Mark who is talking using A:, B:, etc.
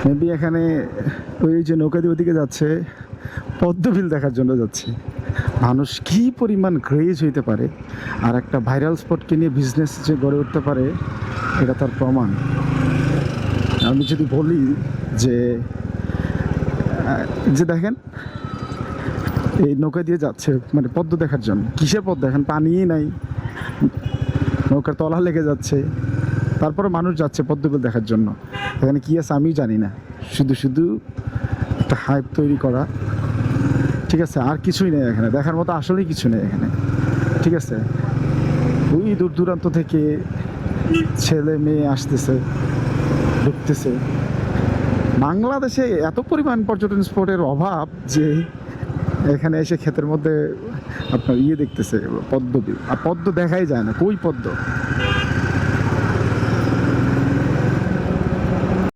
A: Maybe এখানে ওই যে নৌকা দিয়ে ওদিকে যাচ্ছে পদ্মবিল দেখার জন্য যাচ্ছে। মানুষ কি পরিমাণ ক্রেজ হইতে পারে, আর একটা ভাইরাল স্পটকে নিয়ে বিজনেস যে গড়ে উঠতে পারে এটা তার প্রমাণ। আমি যদি বলি যে যে দেখেন এই নৌকা দিয়ে যাচ্ছে মানে পদ্ম দেখার জন্য, কিসের পদ্ম, এখন পানিই নাই, নৌকার তলা লেগে যাচ্ছে, তারপরে মানুষ যাচ্ছে পদ্মবিল দেখার জন্য। এখানে কি আছে আমি জানি না, শুধু শুধু একটা হাইপ তৈরি করা, ঠিক আছে? আর কিছুই নেই এখানে দেখার মতো, আসলেই কিছু নেই এখানে, ঠিক আছে? ওই দূর দূরান্ত থেকে ছেলে মেয়ে আসতেছে, ঢুকতেছে। বাংলাদেশে এত পরিমাণ পর্যটন স্পটের অভাব যে এখানে এসে ক্ষেতের মধ্যে আপনার দেখতেছে পদ্মবিল, আর পদ্ম দেখাই যায় না, কই পদ্ম?